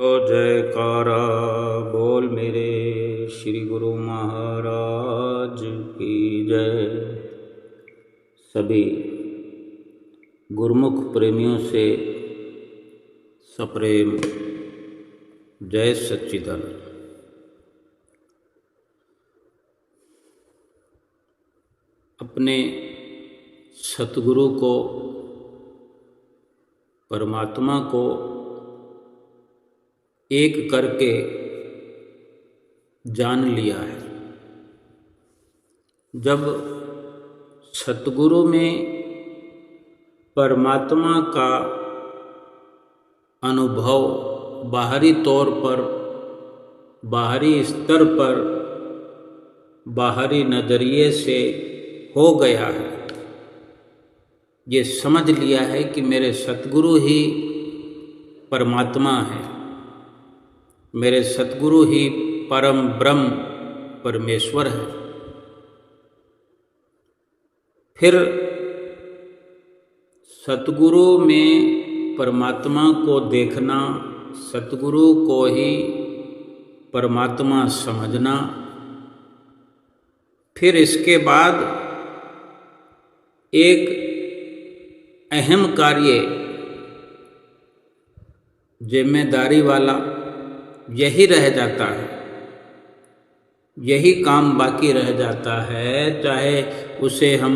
तो जयकारा बोल मेरे श्री गुरु महाराज की जय। सभी गुरुमुख प्रेमियों से सप्रेम जय सच्चिदानंद। अपने सतगुरु को, परमात्मा को एक करके जान लिया है। जब सतगुरु में परमात्मा का अनुभव बाहरी तौर पर, बाहरी स्तर पर, बाहरी नज़रिए से हो गया है, ये समझ लिया है कि मेरे सतगुरु ही परमात्मा है, मेरे सतगुरु ही परम ब्रह्म परमेश्वर है। फिर सतगुरु में परमात्मा को देखना, सतगुरु को ही परमात्मा समझना, फिर इसके बाद एक अहम कार्य, जिम्मेदारी वाला यही रह जाता है, यही काम बाकी रह जाता है। चाहे उसे हम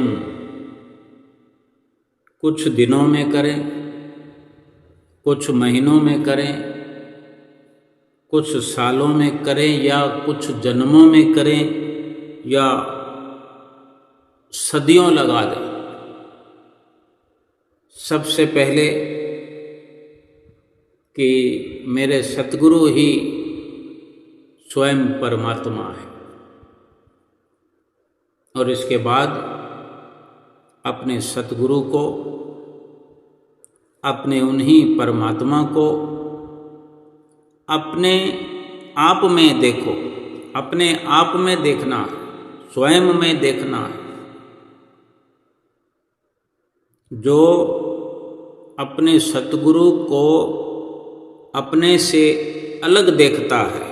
कुछ दिनों में करें, कुछ महीनों में करें, कुछ सालों में करें, या कुछ जन्मों में करें, या सदियों लगा दें। सबसे पहले कि मेरे सतगुरु ही स्वयं परमात्मा है, और इसके बाद अपने सतगुरु को, अपने उन्हीं परमात्मा को अपने आप में देखो। अपने आप में देखना है, स्वयं में देखना है। जो अपने सतगुरु को अपने से अलग देखता है,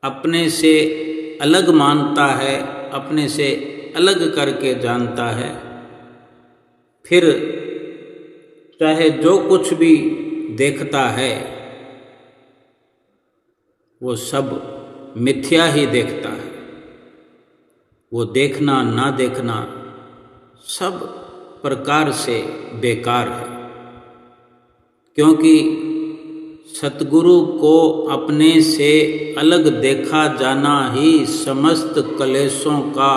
अपने से अलग मानता है, अपने से अलग करके जानता है, फिर चाहे जो कुछ भी देखता है वो सब मिथ्या ही देखता है। वो देखना ना देखना सब प्रकार से बेकार है, क्योंकि सतगुरु को अपने से अलग देखा जाना ही समस्त क्लेशों का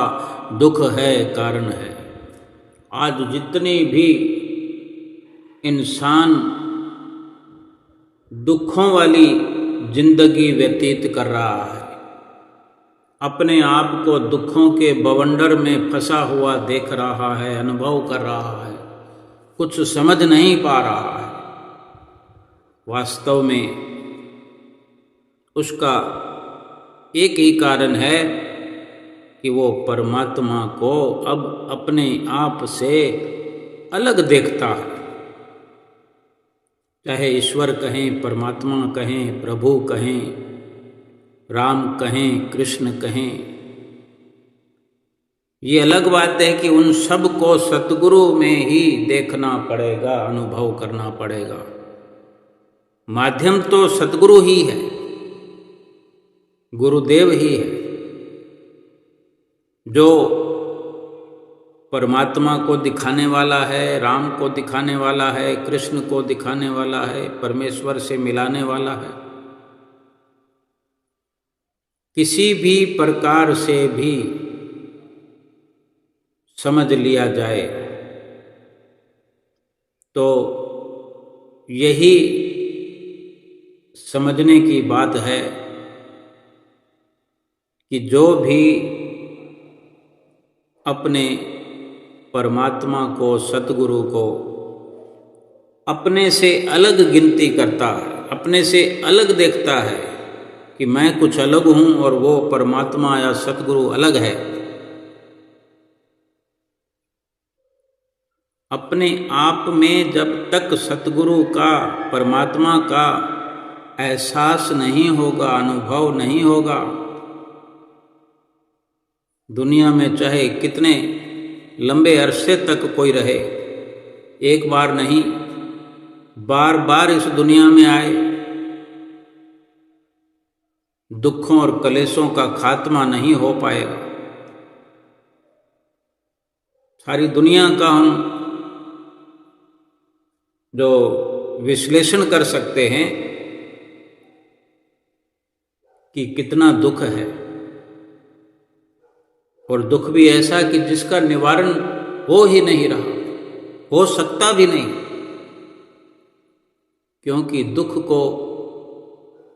दुख है, कारण है। आज जितनी भी इंसान दुखों वाली जिंदगी व्यतीत कर रहा है, अपने आप को दुखों के बवंडर में फंसा हुआ देख रहा है, अनुभव कर रहा है, कुछ समझ नहीं पा रहा है। वास्तव में उसका एक ही कारण है कि वो परमात्मा को अब अपने आप से अलग देखता है। चाहे ईश्वर कहें, परमात्मा कहें, प्रभु कहें, राम कहें, कृष्ण कहें, ये अलग बात है कि उन सब को सतगुरु में ही देखना पड़ेगा, अनुभव करना पड़ेगा। माध्यम तो सतगुरु ही है, गुरुदेव ही है, जो परमात्मा को दिखाने वाला है, राम को दिखाने वाला है, कृष्ण को दिखाने वाला है, परमेश्वर से मिलाने वाला है। किसी भी प्रकार से भी समझ लिया जाए तो यही समझने की बात है कि जो भी अपने परमात्मा को, सतगुरु को अपने से अलग गिनती करता है, अपने से अलग देखता है कि मैं कुछ अलग हूँ और वो परमात्मा या सतगुरु अलग है, अपने आप में जब तक सतगुरु का, परमात्मा का एहसास नहीं होगा, अनुभव नहीं होगा। दुनिया में चाहे कितने लंबे अरसे तक कोई रहे, एक बार नहीं, बार बार इस दुनिया में आए, दुखों और कलेशों का खात्मा नहीं हो पाएगा। सारी दुनिया का हम जो विश्लेषण कर सकते हैं कि कितना दुख है, और दुख भी ऐसा कि जिसका निवारण हो ही नहीं रहा, हो सकता भी नहीं, क्योंकि दुख को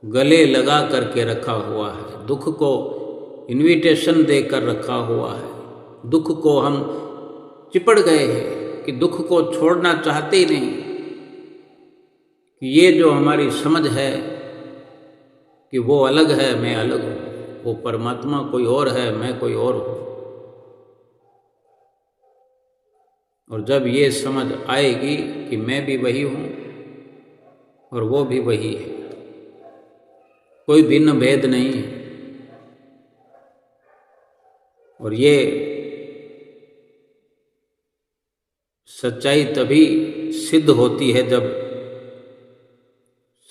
गले लगा करके रखा हुआ है, दुख को इनविटेशन देकर रखा हुआ है, दुख को हम चिपड़ गए हैं कि दुख को छोड़ना चाहते ही नहीं। कि ये जो हमारी समझ है कि वो अलग है, मैं अलग हूँ, वो परमात्मा कोई और है, मैं कोई और हूँ। और जब ये समझ आएगी कि मैं भी वही हूँ और वो भी वही है, कोई भिन्न भेद नहीं है, और ये सच्चाई तभी सिद्ध होती है जब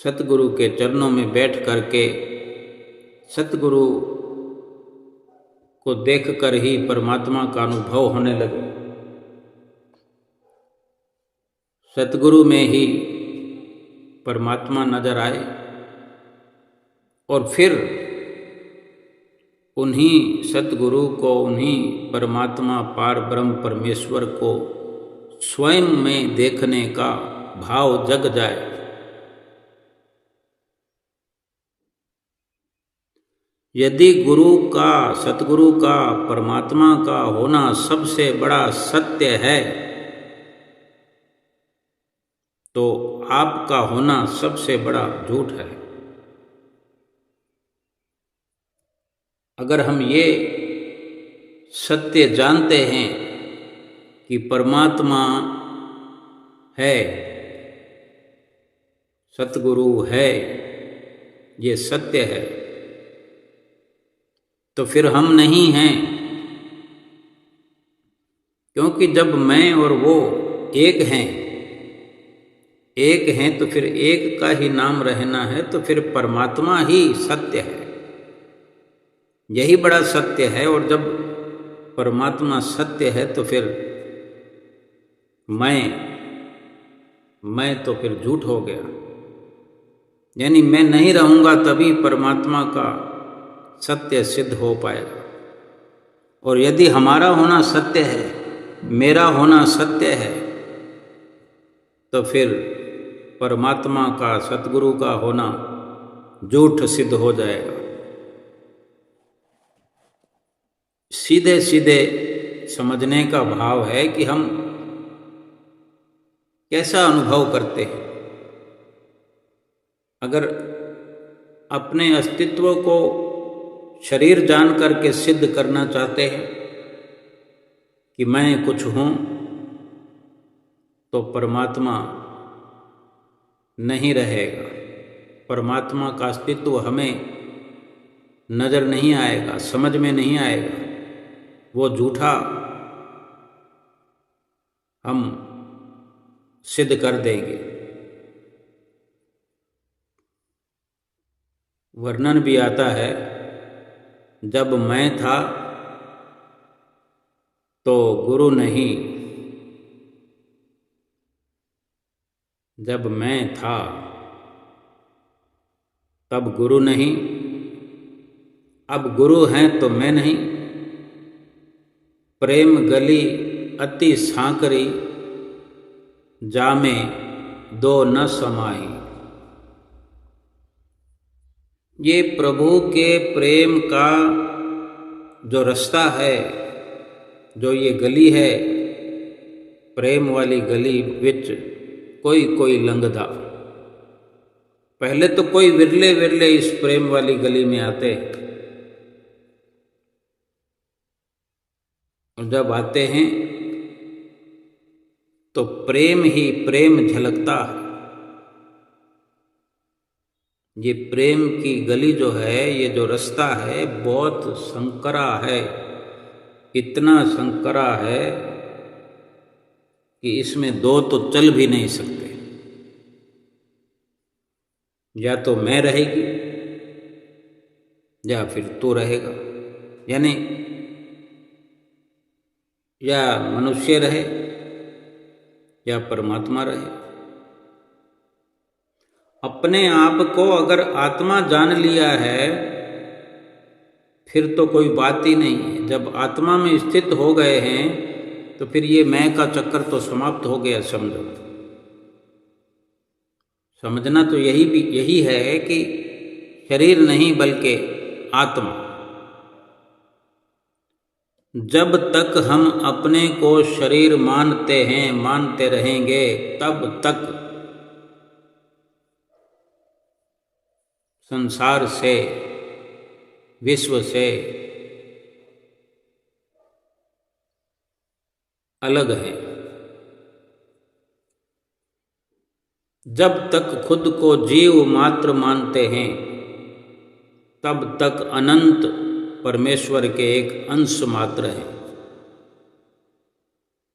सतगुरु के चरणों में बैठ करके सतगुरु को देखकर ही परमात्मा का अनुभव होने लगे, सतगुरु में ही परमात्मा नजर आए, और फिर उन्हीं सतगुरु को, उन्हीं परमात्मा पार ब्रह्म परमेश्वर को स्वयं में देखने का भाव जग जाए। यदि गुरु का, सतगुरु का, परमात्मा का होना सबसे बड़ा सत्य है, तो आपका होना सबसे बड़ा झूठ है। अगर हम ये सत्य जानते हैं कि परमात्मा है, सतगुरु है, ये सत्य है, तो फिर हम नहीं हैं। क्योंकि जब मैं और वो एक हैं तो फिर एक का ही नाम रहना है, तो फिर परमात्मा ही सत्य है, यही बड़ा सत्य है। और जब परमात्मा सत्य है तो फिर मैं तो फिर झूठ हो गया। यानी मैं नहीं रहूँगा तभी परमात्मा का सत्य सिद्ध हो पाएगा। और यदि हमारा होना सत्य है, मेरा होना सत्य है, तो फिर परमात्मा का, सतगुरु का होना झूठ सिद्ध हो जाएगा। सीधे सीधे समझने का भाव है कि हम कैसा अनुभव करते हैं। अगर अपने अस्तित्व को शरीर जान करके सिद्ध करना चाहते हैं कि मैं कुछ हूँ, तो परमात्मा नहीं रहेगा, परमात्मा का अस्तित्व हमें नजर नहीं आएगा, समझ में नहीं आएगा, वो झूठा हम सिद्ध कर देंगे। वर्णन भी आता है, जब मैं था तो गुरु नहीं, जब मैं था तब गुरु नहीं, अब गुरु हैं तो मैं नहीं। प्रेम गली अति सांकरी, जामे दो न समाही। ये प्रभु के प्रेम का जो रास्ता है, जो ये गली है, प्रेम वाली गली विच कोई कोई लंघदा। पहले तो कोई विरले विरले इस प्रेम वाली गली में आते, और जब आते हैं तो प्रेम ही प्रेम झलकता है। ये प्रेम की गली जो है, ये जो रास्ता है, बहुत संकरा है। इतना संकरा है कि इसमें दो तो चल भी नहीं सकते। या तो मैं रहेगी या फिर तू रहेगा, यानी या मनुष्य रहे या परमात्मा रहे। अपने आप को अगर आत्मा जान लिया है फिर तो कोई बात ही नहीं है। जब आत्मा में स्थित हो गए हैं तो फिर ये मैं का चक्कर तो समाप्त हो गया। समझो, समझना तो यही है कि शरीर नहीं बल्कि आत्मा। जब तक हम अपने को शरीर मानते हैं, मानते रहेंगे, तब तक संसार से, विश्व से अलग है। जब तक खुद को जीव मात्र मानते हैं तब तक अनंत परमेश्वर के एक अंश मात्र है।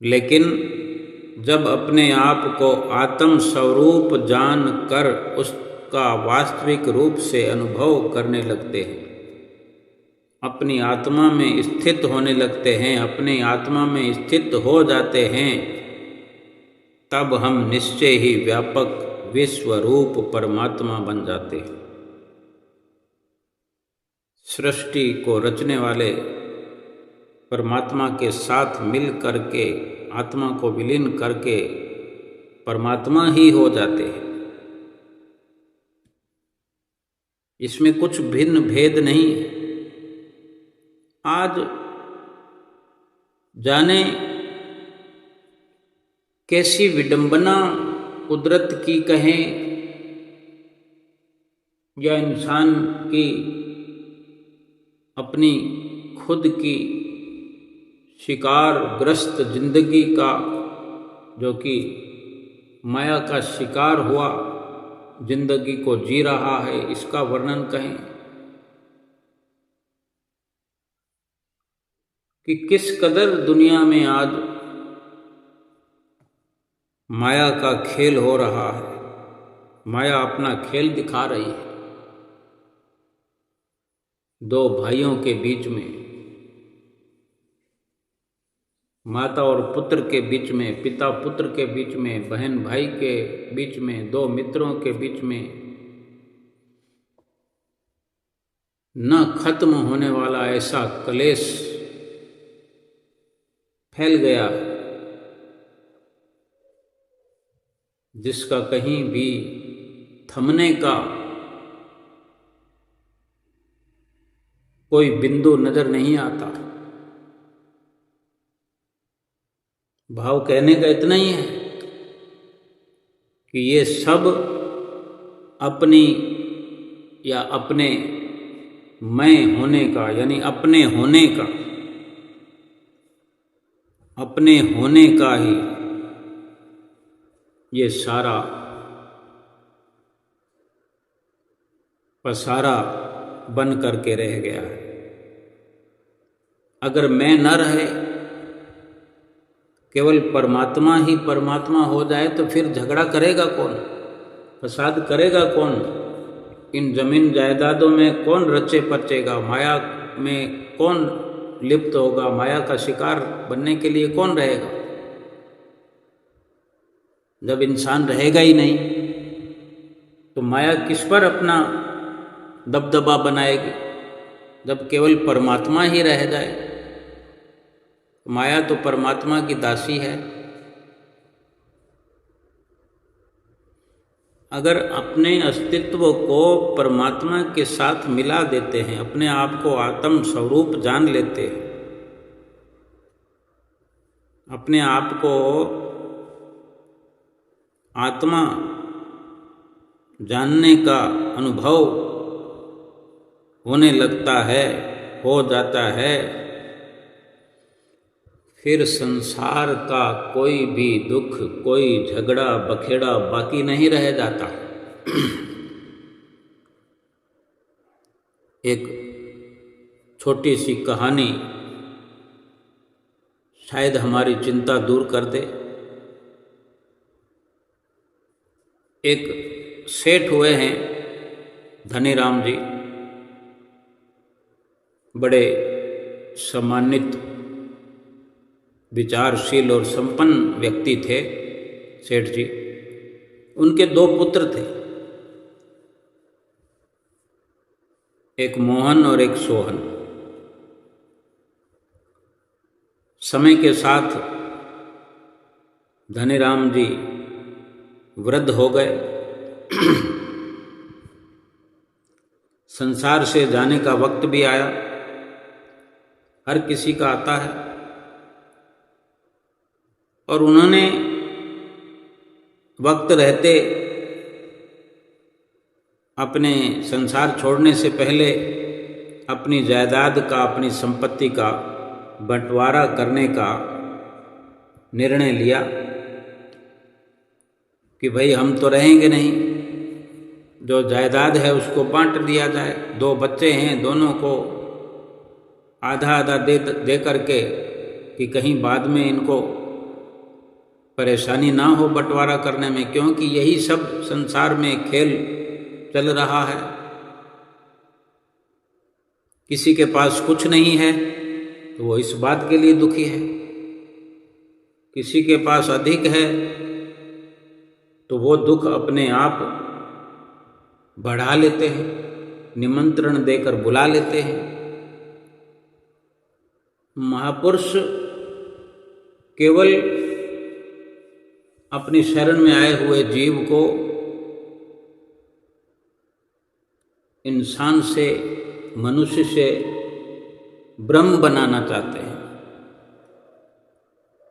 लेकिन जब अपने आप को आत्म स्वरूप जान कर उसका वास्तविक रूप से अनुभव करने लगते हैं, अपनी आत्मा में स्थित होने लगते हैं, अपनी आत्मा में स्थित हो जाते हैं, तब हम निश्चय ही व्यापक विश्व रूप परमात्मा बन जाते हैं। सृष्टि को रचने वाले परमात्मा के साथ मिल करके, आत्मा को विलीन करके परमात्मा ही हो जाते हैं। इसमें कुछ भिन्न भेद नहीं है। आज जाने कैसी विडंबना कुदरत की कहें या इंसान की अपनी खुद की शिकारग्रस्त जिंदगी का, जो कि माया का शिकार हुआ जिंदगी को जी रहा है, इसका वर्णन कहें कि किस कदर दुनिया में आज माया का खेल हो रहा है। माया अपना खेल दिखा रही है। दो भाइयों के बीच में, माता और पुत्र के बीच में, पिता पुत्र के बीच में, बहन भाई के बीच में, दो मित्रों के बीच में न खत्म होने वाला ऐसा क्लेश फैल गया जिसका कहीं भी थमने का कोई बिंदु नजर नहीं आता। भाव कहने का इतना ही है कि ये सब अपनी या अपने मैं होने का, यानी अपने होने का ही ये सारा पसारा बन करके रह गया है। अगर मैं न रहे, केवल परमात्मा ही परमात्मा हो जाए तो फिर झगड़ा करेगा कौन, फसाद करेगा कौन, इन जमीन जायदादों में कौन रचे पचेगा, माया में कौन लिप्त होगा, माया का शिकार बनने के लिए कौन रहेगा। जब इंसान रहेगा ही नहीं तो माया किस पर अपना दबदबा बनाएगी। जब केवल परमात्मा ही रह जाए, माया तो परमात्मा की दासी है। अगर अपने अस्तित्व को परमात्मा के साथ मिला देते हैं, अपने आप को आत्म स्वरूप जान लेते हैं, अपने आप को आत्मा जानने का अनुभव होने लगता है, हो जाता है, फिर संसार का कोई भी दुख, कोई झगड़ा बखेड़ा बाकी नहीं रह जाता। एक छोटी सी कहानी शायद हमारी चिंता दूर कर दे। एक सेठ हुए हैं धनीराम जी, बड़े सम्मानित, विचारशील और संपन्न व्यक्ति थे सेठ जी। उनके 2 पुत्र थे, एक मोहन और एक सोहन। समय के साथ धनीराम जी वृद्ध हो गए। संसार से जाने का वक्त भी आया, हर किसी का आता है। और उन्होंने वक्त रहते अपने संसार छोड़ने से पहले अपनी जायदाद का, अपनी संपत्ति का बंटवारा करने का निर्णय लिया कि भाई हम तो रहेंगे नहीं, जो जायदाद है उसको बांट दिया जाए। 2 बच्चे हैं, दोनों को आधा आधा दे करके कि कहीं बाद में इनको परेशानी ना हो बंटवारा करने में, क्योंकि यही सब संसार में खेल चल रहा है। किसी के पास कुछ नहीं है तो वो इस बात के लिए दुखी है, किसी के पास अधिक है तो वो दुख अपने आप बढ़ा लेते हैं, निमंत्रण देकर बुला लेते हैं। महापुरुष केवल अपनी शरण में आए हुए जीव को इंसान से, मनुष्य से ब्रह्म बनाना चाहते हैं।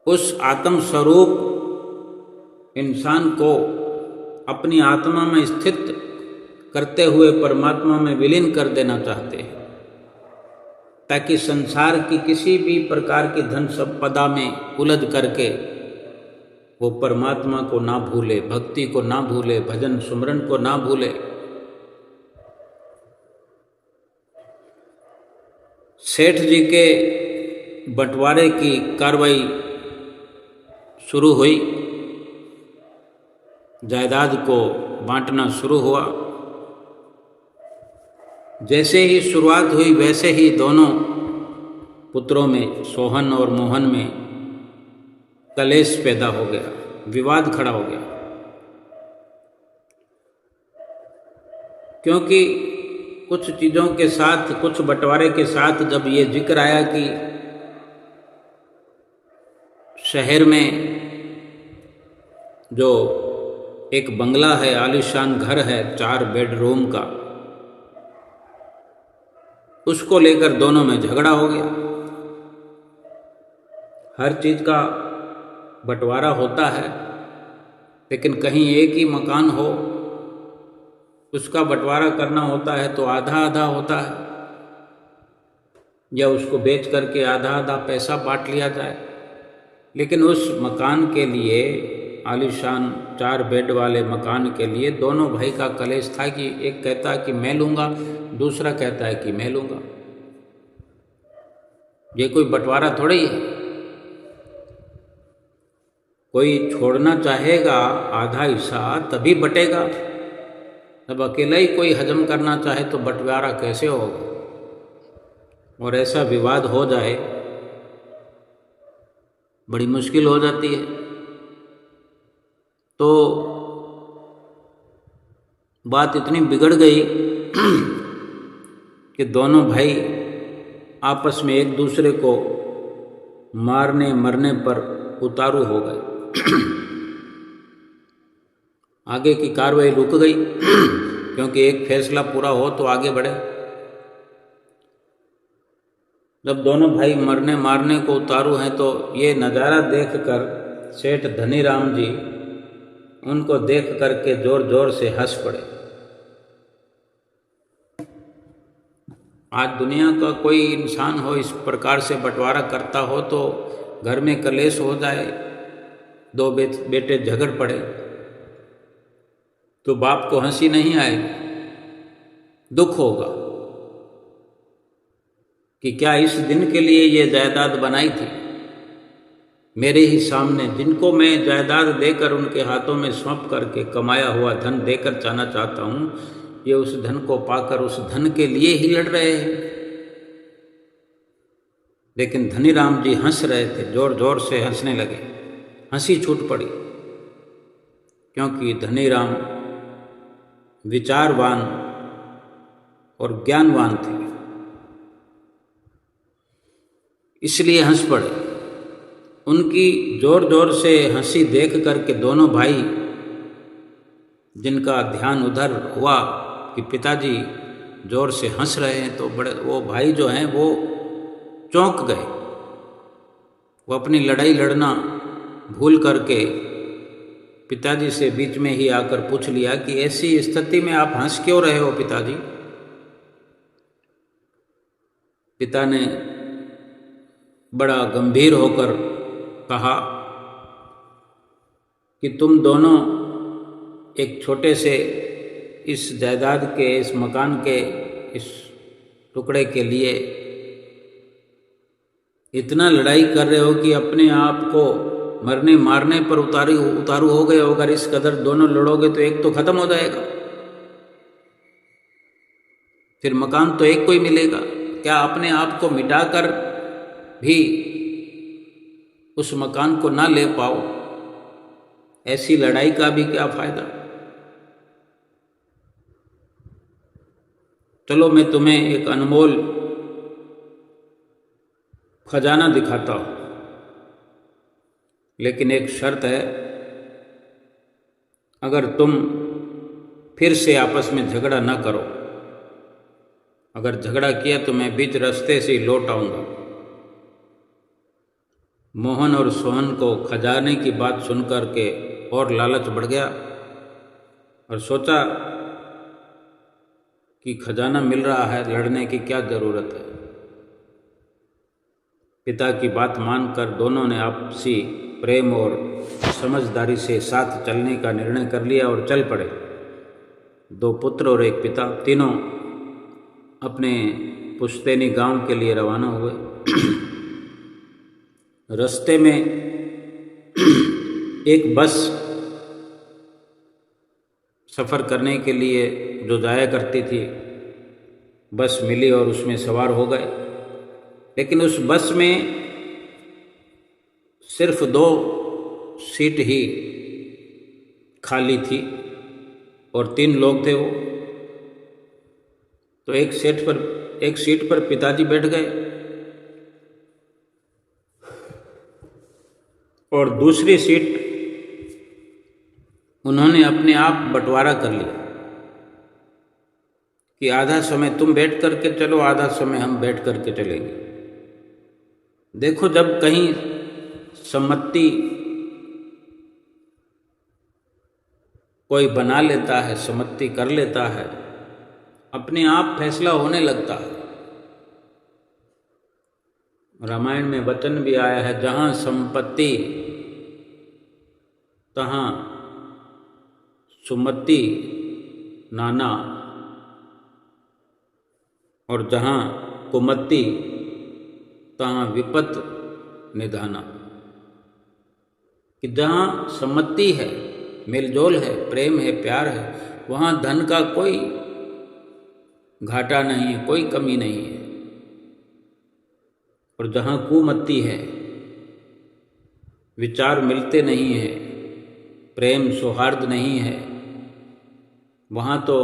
उस आत्म स्वरूप इंसान को अपनी आत्मा में स्थित करते हुए परमात्मा में विलीन कर देना चाहते हैं, ताकि संसार की किसी भी प्रकार की धन संपदा में उलझ करके वो परमात्मा को ना भूले, भक्ति को ना भूले, भजन सुमरन को ना भूले। सेठ जी के बंटवारे की कार्रवाई शुरू हुई, जायदाद को बांटना शुरू हुआ। जैसे ही शुरुआत हुई वैसे ही दोनों पुत्रों में, सोहन और मोहन में कलेश पैदा हो गया, विवाद खड़ा हो गया। क्योंकि कुछ चीज़ों के साथ, कुछ बंटवारे के साथ जब ये जिक्र आया कि शहर में जो एक बंगला है, आलीशान घर है 4 बेडरूम का, उसको लेकर दोनों में झगड़ा हो गया। हर चीज़ का बंटवारा होता है, लेकिन कहीं एक ही मकान हो, उसका बंटवारा करना होता है तो आधा आधा होता है, या उसको बेच करके आधा आधा पैसा बांट लिया जाए। लेकिन उस मकान के लिए, आलीशान 4 बेड वाले मकान के लिए दोनों भाई का कलेश था कि एक कहता है कि मैं लूँगा, दूसरा कहता है कि मैं लूँगा। ये कोई बंटवारा थोड़ी है। कोई छोड़ना चाहेगा आधा हिस्सा तभी बटेगा, जब अकेला ही कोई हजम करना चाहे तो बंटवारा कैसे होगा। और ऐसा विवाद हो जाए बड़ी मुश्किल हो जाती है। तो बात इतनी बिगड़ गई कि दोनों भाई आपस में एक दूसरे को मारने मरने पर उतारू हो गए। आगे की कार्रवाई रुक गई क्योंकि एक फैसला पूरा हो तो आगे बढ़े। जब दोनों भाई मरने मारने को उतारू हैं तो ये नज़ारा देखकर सेठ धनीराम जी उनको देख करके जोर जोर से हंस पड़े। आज दुनिया का कोई इंसान हो इस प्रकार से बंटवारा करता हो तो घर में कलेश हो जाए, 2 बेटे झगड़ पड़े तो बाप को हंसी नहीं आएगी, दुख होगा। कि क्या इस दिन के लिए ये जायदाद बनाई थी? मेरे ही सामने, जिनको मैं जायदाद देकर उनके हाथों में सौंप करके कमाया हुआ धन देकर जाना चाहता हूँ, ये उस धन को पाकर उस धन के लिए ही लड़ रहे हैं। लेकिन धनीराम जी हंस रहे थे, जोर जोर से हंसने लगे, हंसी छूट पड़ी, क्योंकि धनीराम विचारवान और ज्ञानवान थे, इसलिए हंस पड़े। उनकी जोर जोर से हंसी देख करके दोनों भाई, जिनका ध्यान उधर हुआ कि पिताजी जोर से हंस रहे हैं, तो बड़े वो भाई जो हैं वो चौंक गए। वो अपनी लड़ाई लड़ना भूल करके पिताजी से बीच में ही आकर पूछ लिया कि ऐसी स्थिति में आप हंस क्यों रहे हो पिताजी? पिता ने बड़ा गंभीर होकर कहा कि तुम दोनों एक छोटे से इस जायदाद के, इस मकान के, इस टुकड़े के लिए इतना लड़ाई कर रहे हो कि अपने आप को मरने मारने पर उतारू हो गए हो। अगर इस कदर दोनों लड़ोगे तो एक तो खत्म हो जाएगा, फिर मकान तो एक को ही मिलेगा। क्या अपने आप को मिटाकर भी उस मकान को ना ले पाओ? ऐसी लड़ाई का भी क्या फायदा? चलो मैं तुम्हें एक अनमोल खजाना दिखाता हूं, लेकिन एक शर्त है, अगर तुम फिर से आपस में झगड़ा ना करो। अगर झगड़ा किया तो मैं बीच रास्ते से ही लौट आऊंगा। मोहन और सोहन को खजाने की बात सुनकर के और लालच बढ़ गया और सोचा कि खजाना मिल रहा है, लड़ने की क्या ज़रूरत है। पिता की बात मानकर दोनों ने आपसी प्रेम और समझदारी से साथ चलने का निर्णय कर लिया और चल पड़े। दो पुत्र और एक पिता, तीनों अपने पुश्तैनी गांव के लिए रवाना हुए। रास्ते में एक बस सफ़र करने के लिए जो जाया करती थी, बस मिली और उसमें सवार हो गए। लेकिन उस बस में सिर्फ 2 सीट ही खाली थी और 3 लोग थे वो। तो एक सीट पर पिताजी बैठ गए और दूसरी सीट उन्होंने अपने आप बंटवारा कर लिया कि आधा समय तुम बैठ करके चलो, आधा समय हम बैठ करके चलेंगे। देखो, जब कहीं सम्मति कोई बना लेता है, सम्मति कर लेता है, अपने आप फैसला होने लगता है। रामायण में वचन भी आया है, जहाँ संपत्ति तहाँ सुमति नाना, और जहाँ कुमति तहाँ विपत निधाना। कि जहाँ सम्मति है, मेलजोल है, प्रेम है, प्यार है, वहाँ धन का कोई घाटा नहीं है, कोई कमी नहीं है। और जहाँ कुमति है, विचार मिलते नहीं है, प्रेम सौहार्द नहीं है, वहाँ तो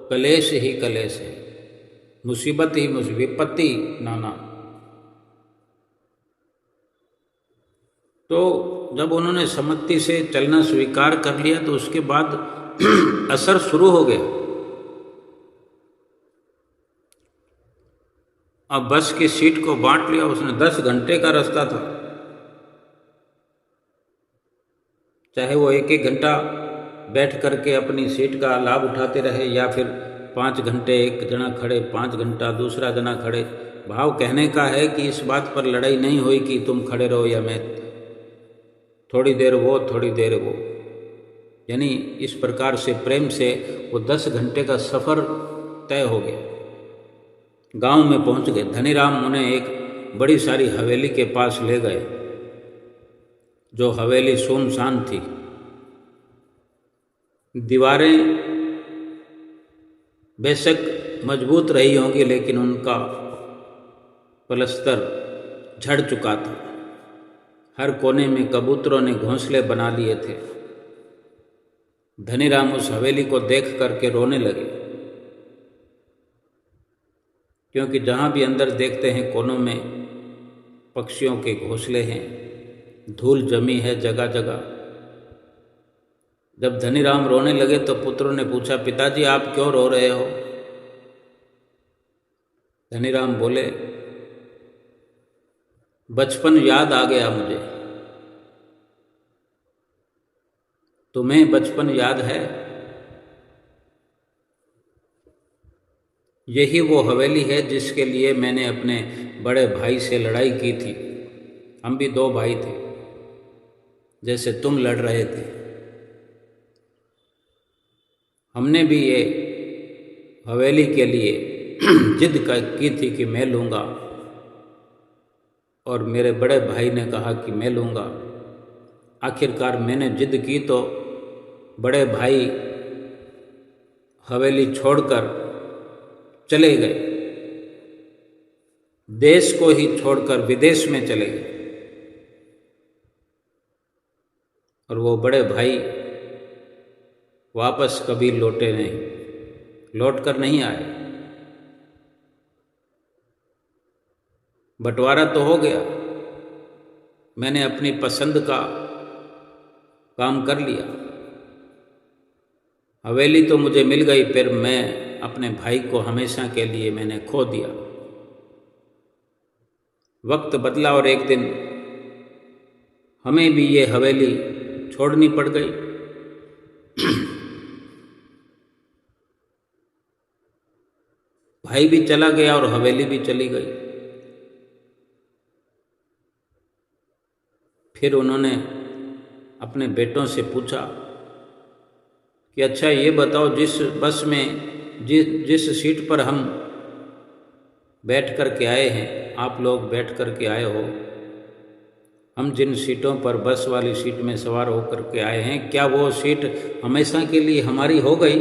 कलेश ही कलेश है, मुसीबत ही विपत्ति नाना। तो जब उन्होंने सम्मति से चलना स्वीकार कर लिया तो उसके बाद असर शुरू हो गया। अब बस की सीट को बांट लिया उसने। 10 घंटे का रास्ता था, चाहे वो 1-1 घंटा बैठ करके अपनी सीट का लाभ उठाते रहे या फिर 5 घंटे एक जना खड़े, 5 घंटा दूसरा जना खड़े। भाव कहने का है कि इस बात पर लड़ाई नहीं हुई कि तुम खड़े रहो या मैं, थोड़ी देर वो थोड़ी देर वो, यानी इस प्रकार से प्रेम से वो 10 घंटे का सफ़र तय हो गया। गांव में पहुंच गए। धनीराम उन्हें एक बड़ी सारी हवेली के पास ले गए, जो हवेली सुनसान थी। दीवारें बेशक मजबूत रही होंगी, लेकिन उनका पलस्तर झड़ चुका था। हर कोने में कबूतरों ने घोंसले बना लिए थे। धनीराम उस हवेली को देख करके रोने लगे, क्योंकि जहाँ भी अंदर देखते हैं कोनों में पक्षियों के घोंसले हैं, धूल जमी है जगह जगह। जब धनीराम रोने लगे तो पुत्रों ने पूछा, पिताजी आप क्यों रो रहे हो? धनीराम बोले, बचपन याद आ गया मुझे। तुम्हें बचपन याद है? यही वो हवेली है जिसके लिए मैंने अपने बड़े भाई से लड़ाई की थी। हम भी 2 भाई थे, जैसे तुम लड़ रहे थे। हमने भी ये हवेली के लिए जिद की थी कि मैं लूँगा, और मेरे बड़े भाई ने कहा कि मैं लूँगा। आखिरकार मैंने जिद की तो बड़े भाई हवेली छोड़कर चले गए, देश को ही छोड़कर विदेश में चले गए। और वो बड़े भाई वापस कभी लौटे नहीं, लौट कर नहीं आए। बंटवारा तो हो गया, मैंने अपनी पसंद का काम कर लिया। हवेली तो मुझे मिल गई, फिर मैं अपने भाई को हमेशा के लिए मैंने खो दिया। वक्त बदला और एक दिन हमें भी ये हवेली छोड़नी पड़ गई। भाई भी चला गया और हवेली भी चली गई। फिर उन्होंने अपने बेटों से पूछा कि अच्छा ये बताओ, जिस बस में जिस सीट पर हम बैठ कर के आए हैं, आप लोग बैठ कर के आए हो, हम जिन सीटों पर बस वाली सीट में सवार होकर के आए हैं, क्या वो सीट हमेशा के लिए हमारी हो गई?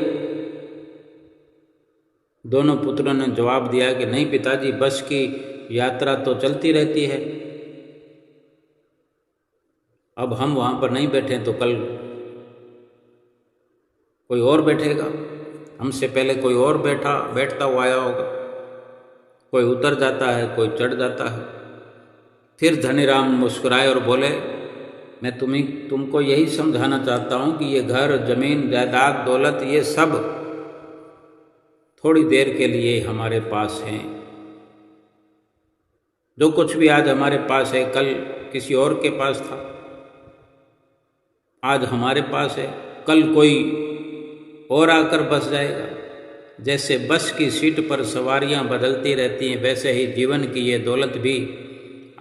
दोनों पुत्रों ने जवाब दिया कि नहीं पिताजी, बस की यात्रा तो चलती रहती है। अब हम वहाँ पर नहीं बैठे तो कल कोई और बैठेगा, हमसे पहले कोई और बैठता हुआ आया होगा। कोई उतर जाता है, कोई चढ़ जाता है। फिर धनीराम मुस्कुराए और बोले, मैं तुमको यही समझाना चाहता हूँ कि ये घर, जमीन, जायदाद, दौलत, ये सब थोड़ी देर के लिए हमारे पास हैं। जो कुछ भी आज हमारे पास है, कल किसी और के पास था। आज हमारे पास है, कल कोई और आकर बस जाएगा। जैसे बस की सीट पर सवारियां बदलती रहती हैं, वैसे ही जीवन की ये दौलत भी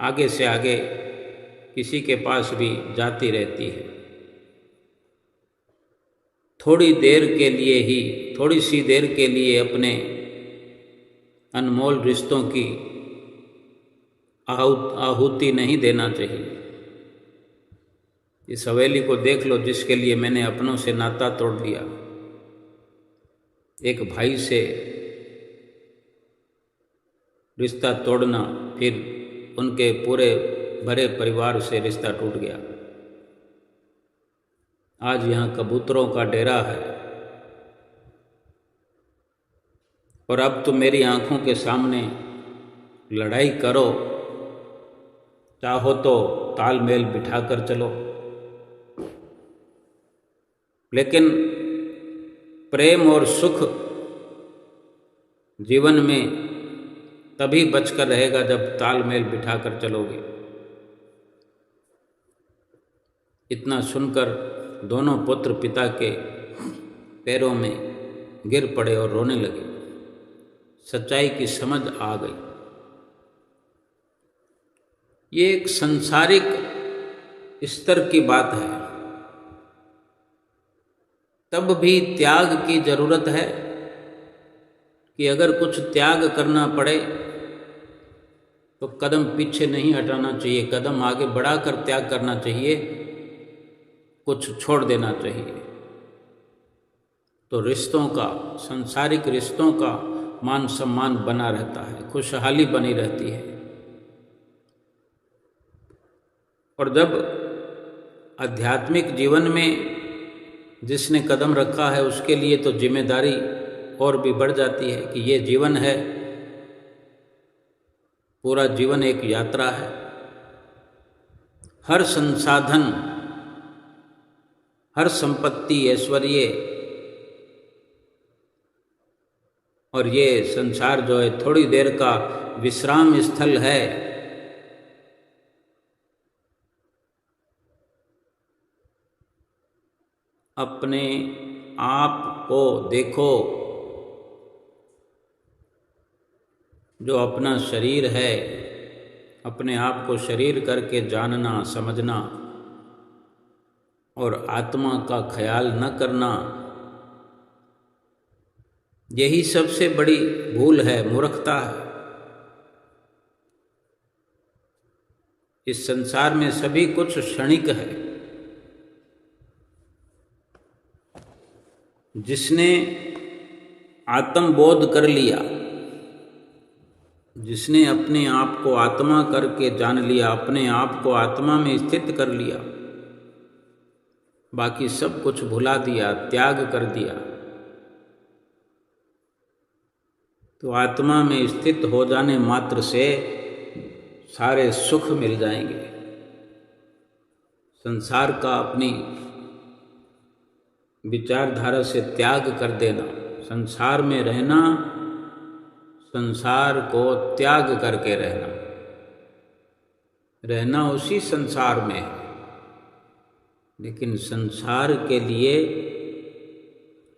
आगे से आगे किसी के पास भी जाती रहती है। थोड़ी देर के लिए ही, थोड़ी सी देर के लिए अपने अनमोल रिश्तों की आहुति नहीं देना चाहिए। इस हवेली को देख लो जिसके लिए मैंने अपनों से नाता तोड़ दिया। एक भाई से रिश्ता तोड़ना, फिर उनके पूरे भरे परिवार से रिश्ता टूट गया। आज यहाँ कबूतरों का डेरा है, और अब तुम मेरी आंखों के सामने लड़ाई करो, चाहो तो तालमेल बिठाकर चलो, लेकिन प्रेम और सुख जीवन में तभी बचकर रहेगा जब तालमेल बिठाकर चलोगे। इतना सुनकर दोनों पुत्र पिता के पैरों में गिर पड़े और रोने लगे। सच्चाई की समझ आ गई। ये एक सांसारिक स्तर की बात है, तब भी त्याग की जरूरत है, कि अगर कुछ त्याग करना पड़े तो कदम पीछे नहीं हटाना चाहिए, कदम आगे बढ़ाकर त्याग करना चाहिए, कुछ छोड़ देना चाहिए। तो रिश्तों का, सांसारिक रिश्तों का मान सम्मान बना रहता है, खुशहाली बनी रहती है। और जब आध्यात्मिक जीवन में जिसने कदम रखा है उसके लिए तो जिम्मेदारी और भी बढ़ जाती है कि ये जीवन है, पूरा जीवन एक यात्रा है। हर संसाधन, हर संपत्ति, ऐश्वर्य और ये संसार जो है थोड़ी देर का विश्राम स्थल है। अपने आप को देखो, जो अपना शरीर है, अपने आप को शरीर करके जानना, समझना और आत्मा का ख्याल न करना, यही सबसे बड़ी भूल है, मूर्खता है। इस संसार में सभी कुछ क्षणिक है। जिसने आत्मबोध कर लिया, जिसने अपने आप को आत्मा करके जान लिया, अपने आप को आत्मा में स्थित कर लिया, बाकी सब कुछ भुला दिया, त्याग कर दिया, तो आत्मा में स्थित हो जाने मात्र से सारे सुख मिल जाएंगे। संसार का अपनी विचारधारा से त्याग कर देना, संसार में रहना, संसार को त्याग करके रहना, रहना उसी संसार में है, लेकिन संसार के लिए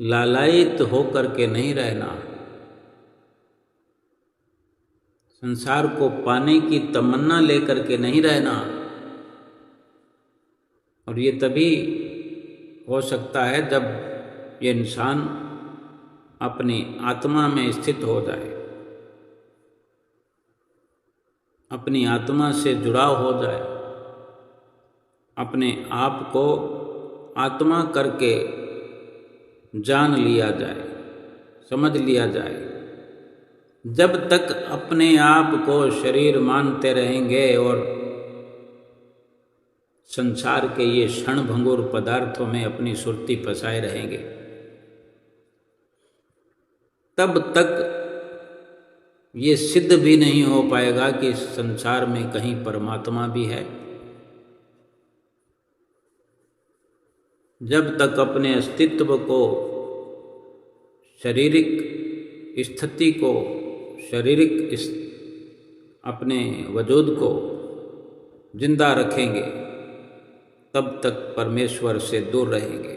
लालायित होकर के नहीं रहना, संसार को पाने की तमन्ना लेकर के नहीं रहना। और ये तभी हो सकता है जब ये इंसान अपनी आत्मा में स्थित हो जाए, अपनी आत्मा से जुड़ाव हो जाए, अपने आप को आत्मा करके जान लिया जाए, समझ लिया जाए। जब तक अपने आप को शरीर मानते रहेंगे और संसार के ये क्षणभंगुर पदार्थों में अपनी सुरती फंसाए रहेंगे, तब तक ये सिद्ध भी नहीं हो पाएगा कि संसार में कहीं परमात्मा भी है। जब तक अपने अस्तित्व को, शारीरिक स्थिति को, अपने वजूद को जिंदा रखेंगे, तब तक परमेश्वर से दूर रहेंगे।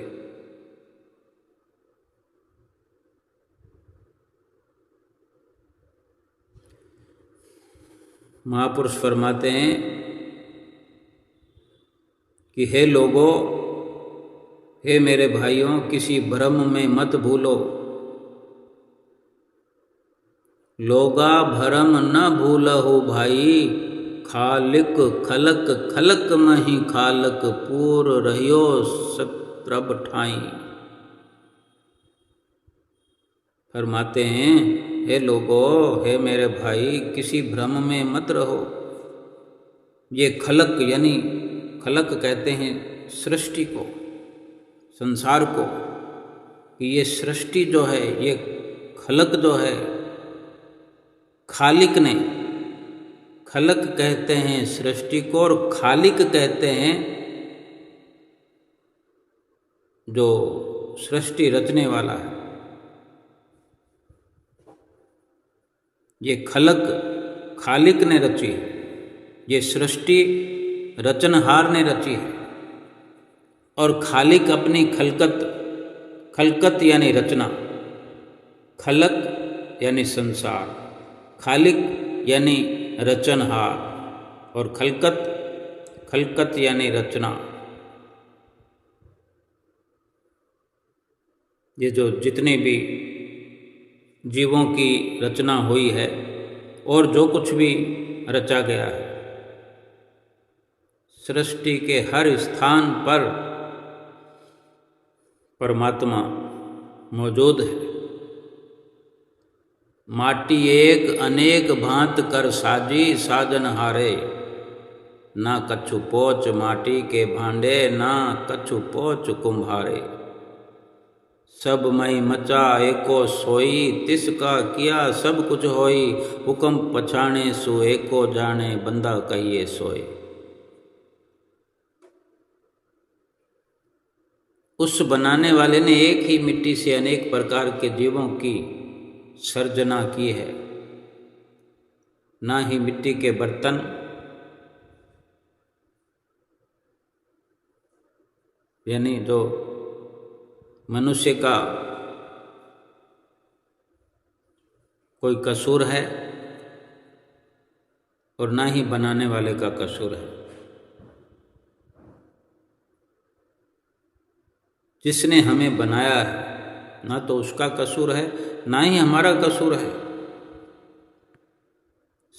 महापुरुष फरमाते हैं कि हे लोगों, हे मेरे भाइयों, किसी भ्रम में मत भूलो। लोगा भरम न भूलहु भाई, खालिक खलक खलक मही खालक, पूर रहियो सत्रब ठाई। फरमाते हैं, हे लोगो, हे मेरे भाई, किसी भ्रम में मत रहो। ये खलक यानी, खलक कहते हैं सृष्टि को, संसार को, कि ये सृष्टि जो है, ये खलक जो है, खालिक ने, खलक कहते हैं सृष्टि को और खालिक कहते हैं जो सृष्टि रचने वाला है। ये खलक खालिक ने रची है, ये सृष्टि रचनहार ने रची है, और खालिक अपनी खलकत, खलकत यानी रचना, खलक यानी संसार, खालिक यानी रचनहार, और खलकत, खलकत यानी रचना। ये जो जितने भी जीवों की रचना हुई है और जो कुछ भी रचा गया है, सृष्टि के हर स्थान पर परमात्मा मौजूद है। माटी एक अनेक भांत कर साजी साजन हारे, ना कछु पोच माटी के भांडे, ना कछु पोच कुम्हारे। सब मई मचा एको सोई, तिसका किया सब कुछ होई। हुक्म पछाणे सो एको जाने, बंदा कहिए सोए। उस बनाने वाले ने एक ही मिट्टी से अनेक प्रकार के जीवों की सर्जना की है। ना ही मिट्टी के बर्तन, यानी जो मनुष्य का कोई कसूर है, और ना ही बनाने वाले का कसूर है। जिसने हमें बनाया है, ना तो उसका कसूर है, ना ही हमारा कसूर है।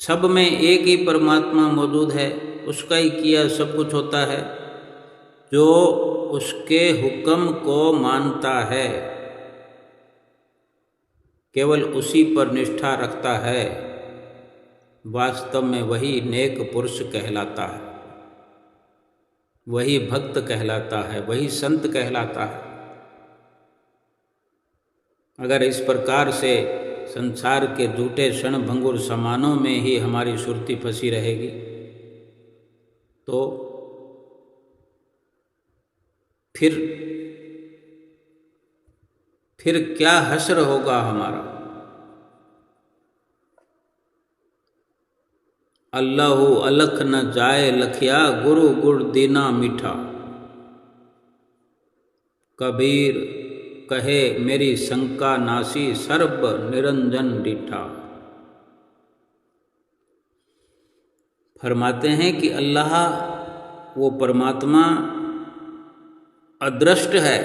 सब में एक ही परमात्मा मौजूद है, उसका ही किया सब कुछ होता है। जो उसके हुक्म को मानता है, केवल उसी पर निष्ठा रखता है, वास्तव में वही नेक पुरुष कहलाता है, वही भक्त कहलाता है, वही संत कहलाता है। अगर इस प्रकार से संसार के झूठे क्षण भंगुर समानों में ही हमारी सुरती फंसी रहेगी, तो फिर क्या हश्र होगा हमारा। अल्लाहु अलख न जाए लखिया, गुरु गुड़ दीना मीठा। कबीर कहे मेरी शंका नासी, सर्ब निरंजन डीठा। फरमाते हैं कि अल्लाह वो परमात्मा अदृष्ट है,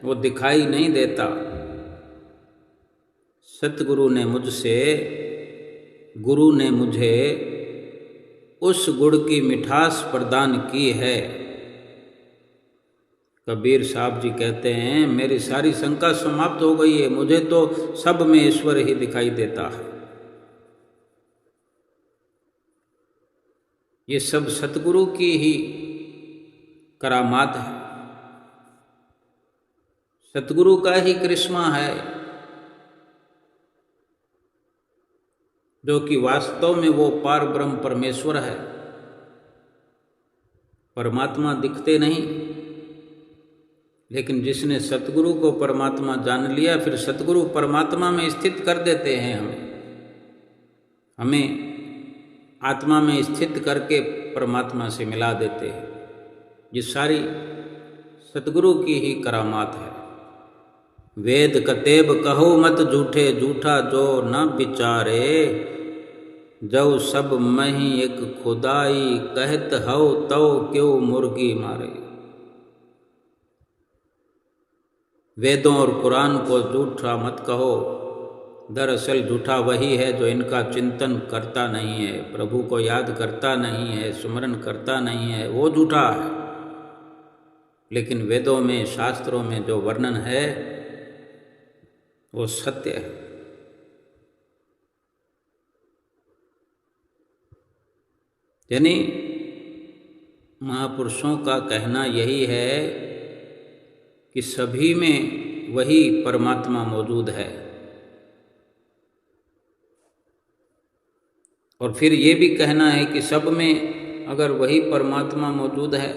वो दिखाई नहीं देता। सतगुरु ने गुरु ने मुझे उस गुड़ की मिठास प्रदान की है। कबीर साहब जी कहते हैं मेरी सारी शंका समाप्त हो गई है, मुझे तो सब में ईश्वर ही दिखाई देता है। ये सब सतगुरु की ही करामात है, सतगुरु का ही करिश्मा है, जो कि वास्तव में वो पार ब्रह्म परमेश्वर है। परमात्मा दिखते नहीं, लेकिन जिसने सतगुरु को परमात्मा जान लिया, फिर सतगुरु परमात्मा में स्थित कर देते हैं हमें आत्मा में स्थित करके परमात्मा से मिला देते हैं। ये सारी सतगुरु की ही करामात है। वेद कतेब कहो मत झूठे, झूठा जो न विचारे। जब सब मही एक खुदाई, कहत हो तो क्यों मुर्गी मारे। वेदों और कुरान को झूठा मत कहो, दरअसल झूठा वही है जो इनका चिंतन करता नहीं है, प्रभु को याद करता नहीं है, सुमरन करता नहीं है, वो झूठा है। लेकिन वेदों में, शास्त्रों में जो वर्णन है वो सत्य है। यानी महापुरुषों का कहना यही है कि सभी में वही परमात्मा मौजूद है। और फिर ये भी कहना है कि सब में अगर वही परमात्मा मौजूद है,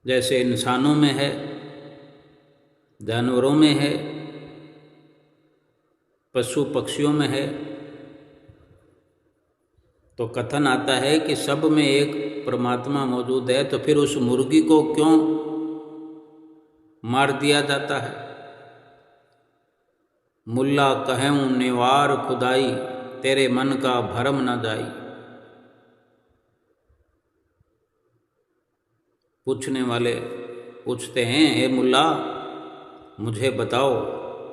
जैसे इंसानों में है, जानवरों में है, पशु पक्षियों में है, तो कथन आता है कि सब में एक परमात्मा मौजूद है, तो फिर उस मुर्गी को क्यों मार दिया जाता है। मुल्ला कहूँ निवार खुदाई, तेरे मन का भरम न जाई। पूछने वाले पूछते हैं, हे मुल्ला मुझे बताओ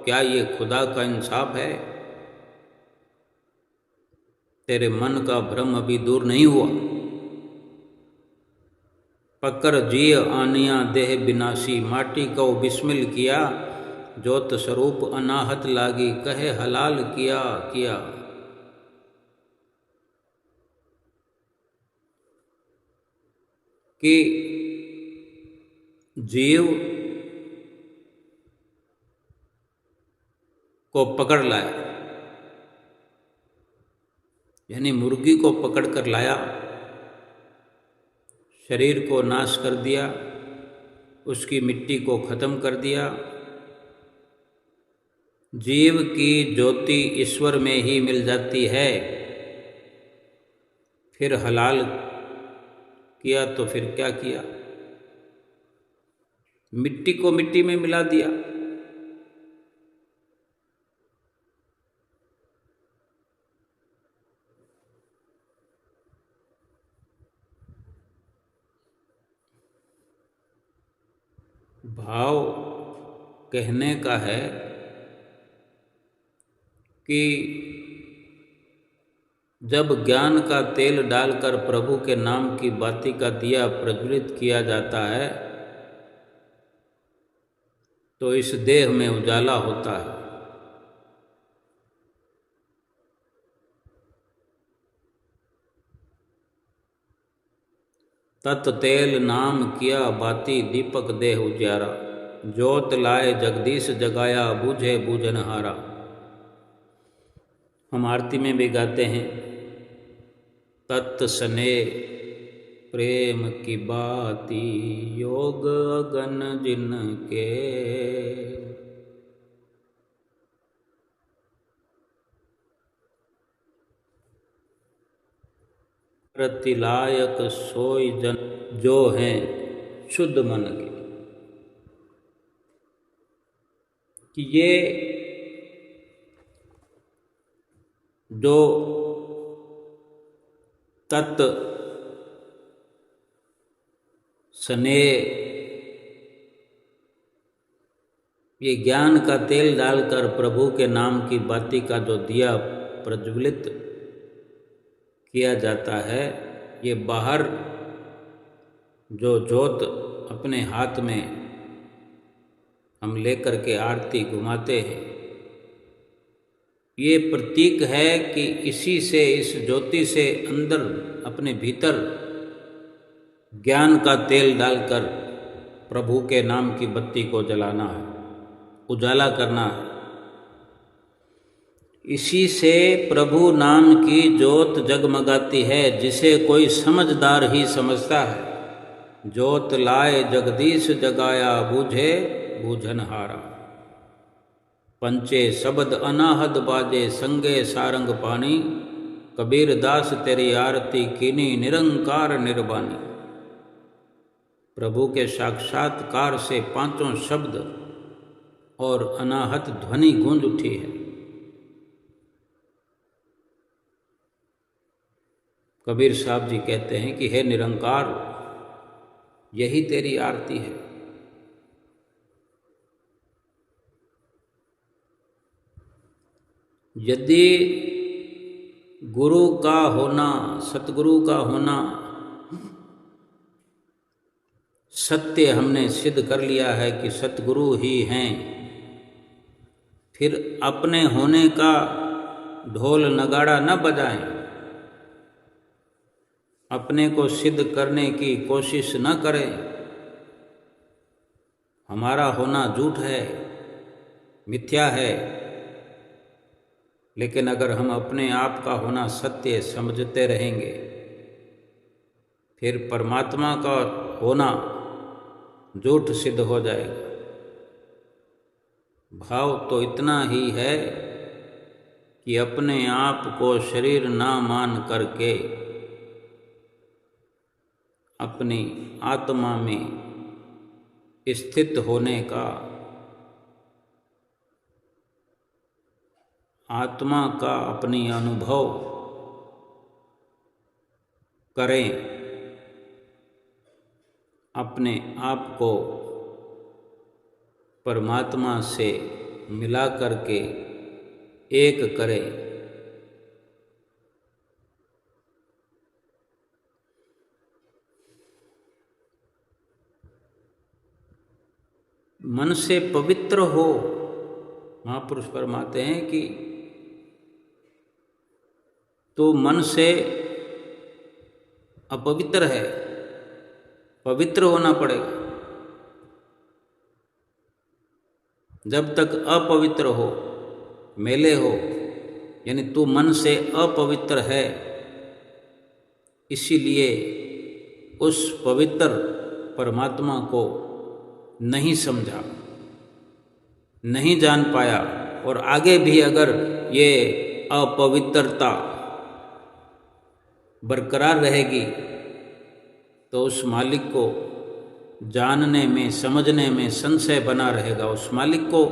क्या ये खुदा का इंसाफ है? तेरे मन का भ्रम अभी दूर नहीं हुआ। पकर जिय आनिया देह विनाशी, माटी को बिस्मिल किया, ज्योत स्वरूप अनाहत लागी, कहे हलाल किया किया। कि जीव को पकड़ लाया, यानी मुर्गी को पकड़ कर लाया, शरीर को नाश कर दिया, उसकी मिट्टी को खत्म कर दिया। जीव की ज्योति ईश्वर में ही मिल जाती है। फिर हलाल किया तो फिर क्या किया? मिट्टी को मिट्टी में मिला दिया। भाव कहने का है कि जब ज्ञान का तेल डालकर प्रभु के नाम की बाती का दिया प्रज्वलित किया जाता है तो इस देह में उजाला होता है। तत् तेल नाम किया बाती दीपक देह उजियारा, ज्योत लाए जगदीश जगाया बूझे बूझनहारा। हम आरती में भी गाते हैं, तत् सने प्रेम की बाती योग अगन जिनके, प्रतिलायक सोई जन जो हैं शुद्ध मन के। कि ये जो तत् स्नेह, ये ज्ञान का तेल डालकर प्रभु के नाम की बाती का जो दिया प्रज्वलित किया जाता है, ये बाहर जो ज्योत अपने हाथ में हम लेकर के आरती घुमाते हैं, ये प्रतीक है कि इसी से, इस ज्योति से अंदर अपने भीतर ज्ञान का तेल डालकर प्रभु के नाम की बत्ती को जलाना है, उजाला करना है। इसी से प्रभु नाम की ज्योत जगमगाती है, जिसे कोई समझदार ही समझता है। ज्योत लाए जगदीश जगाया बूझे बूझनहारा, पंचे शब्द अनाहद बाजे संगे सारंग पानी, कबीर दास तेरी आरती कीनी निरंकार निर्वाणी। प्रभु के साक्षात्कार से पांचों शब्द और अनाहत ध्वनि गूंज उठी है। कबीर साहब जी कहते हैं कि हे निरंकार, यही तेरी आरती है। यदि गुरु का होना, सतगुरु का होना सत्य हमने सिद्ध कर लिया है कि सतगुरु ही हैं, फिर अपने होने का ढोल नगाड़ा न बजाएं, अपने को सिद्ध करने की कोशिश न करें। हमारा होना झूठ है, मिथ्या है। लेकिन अगर हम अपने आप का होना सत्य समझते रहेंगे, फिर परमात्मा का होना झूठ सिद्ध हो जाएगा। भाव तो इतना ही है कि अपने आप को शरीर ना मान करके अपनी आत्मा में स्थित होने का, आत्मा का अपनी अनुभव करें, अपने आप को परमात्मा से मिला करके एक करे। मन से पवित्र हो। महापुरुष फरमाते हैं कि तो मन से अपवित्र है, पवित्र होना पड़ेगा। जब तक अपवित्र हो, मैले हो, यानी तू मन से अपवित्र है, इसीलिए उस पवित्र परमात्मा को नहीं समझा, नहीं जान पाया। और आगे भी अगर ये अपवित्रता बरकरार रहेगी तो उस मालिक को जानने में, समझने में संशय बना रहेगा। उस मालिक को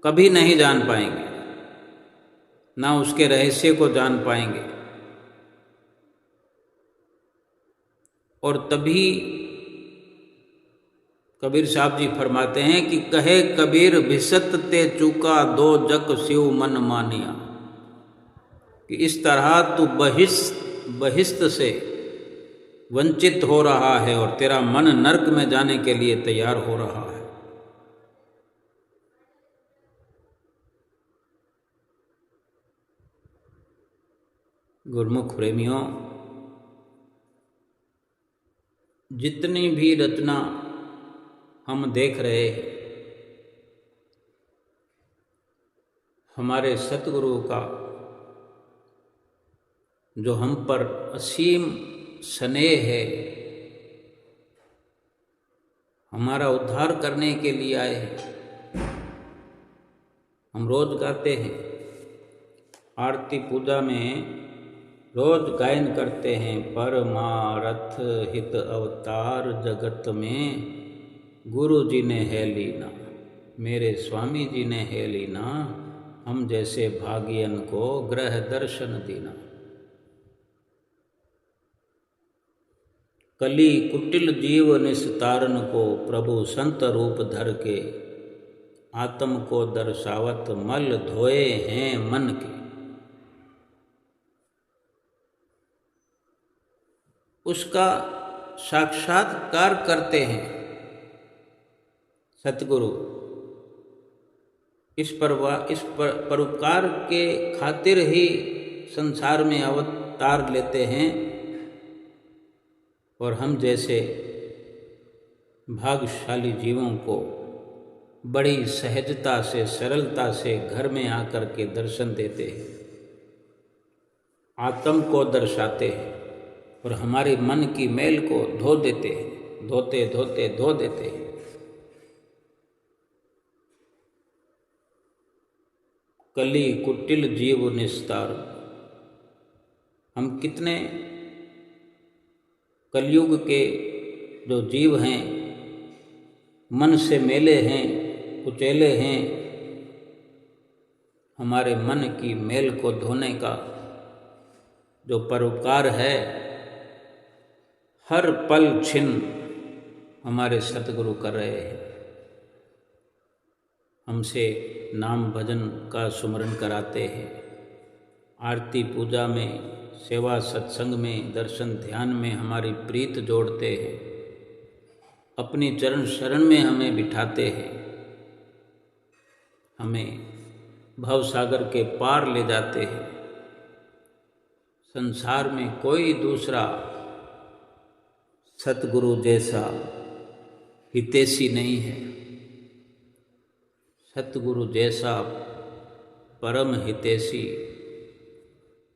कभी नहीं जान पाएंगे, ना उसके रहस्य को जान पाएंगे। और तभी कबीर साहब जी फरमाते हैं कि कहे कबीर भिसत ते चूका दो जग शिव मन मानिया, कि इस तरह तू बहिष्त से वंचित हो रहा है और तेरा मन नरक में जाने के लिए तैयार हो रहा है। गुरमुख प्रेमियों, जितनी भी रचना हम देख रहे हैं, हमारे सतगुरु का जो हम पर असीम स्नेह है, हमारा उद्धार करने के लिए आए हैं। हम रोज गाते हैं, आरती पूजा में रोज गायन करते हैं, परमारथ हित अवतार जगत में गुरु जी ने है लीना, मेरे स्वामी जी ने है लीना, हम जैसे भागियन को ग्रह दर्शन दीना। कली कुटिल जीव निस्तारण को प्रभु संत रूप धर के, आत्म को दर्शावत मल धोए हैं मन के। उसका साक्षात्कार करते हैं सतगुरु। इस परोपकार के खातिर ही संसार में अवतार लेते हैं और हम जैसे भाग्यशाली जीवों को बड़ी सहजता से, सरलता से घर में आकर के दर्शन देते हैं, आत्म को दर्शाते हैं और हमारे मन की मैल को धो देते हैं, धोते धोते धो देते हैं। कली कुटिल जीव निस्तार। हम कितने कलयुग के जो जीव हैं, मन से मेले हैं, कुचेले हैं। हमारे मन की मेल को धोने का जो परोपकार है, हर पल छिन हमारे सतगुरु कर रहे हैं। हमसे नाम भजन का सुमरन कराते हैं, आरती पूजा में, सेवा सत्संग में, दर्शन ध्यान में हमारी प्रीत जोड़ते हैं, अपनी चरण शरण में हमें बिठाते हैं, हमें भवसागर के पार ले जाते हैं। संसार में कोई दूसरा सतगुरु जैसा हितैषी नहीं है, सतगुरु जैसा परम हितैषी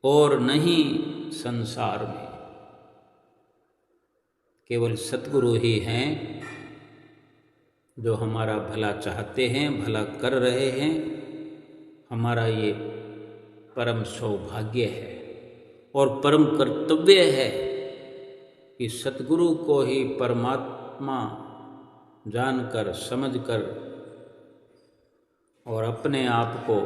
और नहीं संसार में। केवल सतगुरु ही हैं जो हमारा भला चाहते हैं, भला कर रहे हैं। हमारा ये परम सौभाग्य है और परम कर्तव्य है कि सतगुरु को ही परमात्मा जानकर, समझकर और अपने आप को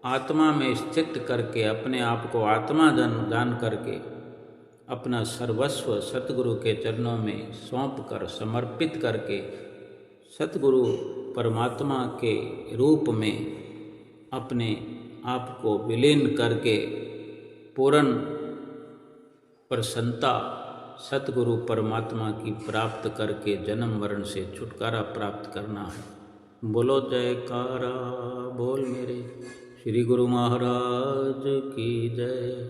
आत्मा में स्थित करके, अपने आप को आत्मा जान करके अपना सर्वस्व सतगुरु के चरणों में सौंप कर, समर्पित करके सतगुरु परमात्मा के रूप में अपने आप को विलीन करके पूर्ण प्रसन्नता सतगुरु परमात्मा की प्राप्त करके जन्म मरण से छुटकारा प्राप्त करना है। बोलो जयकारा बोल मेरे श्री गुरु महाराज की जय।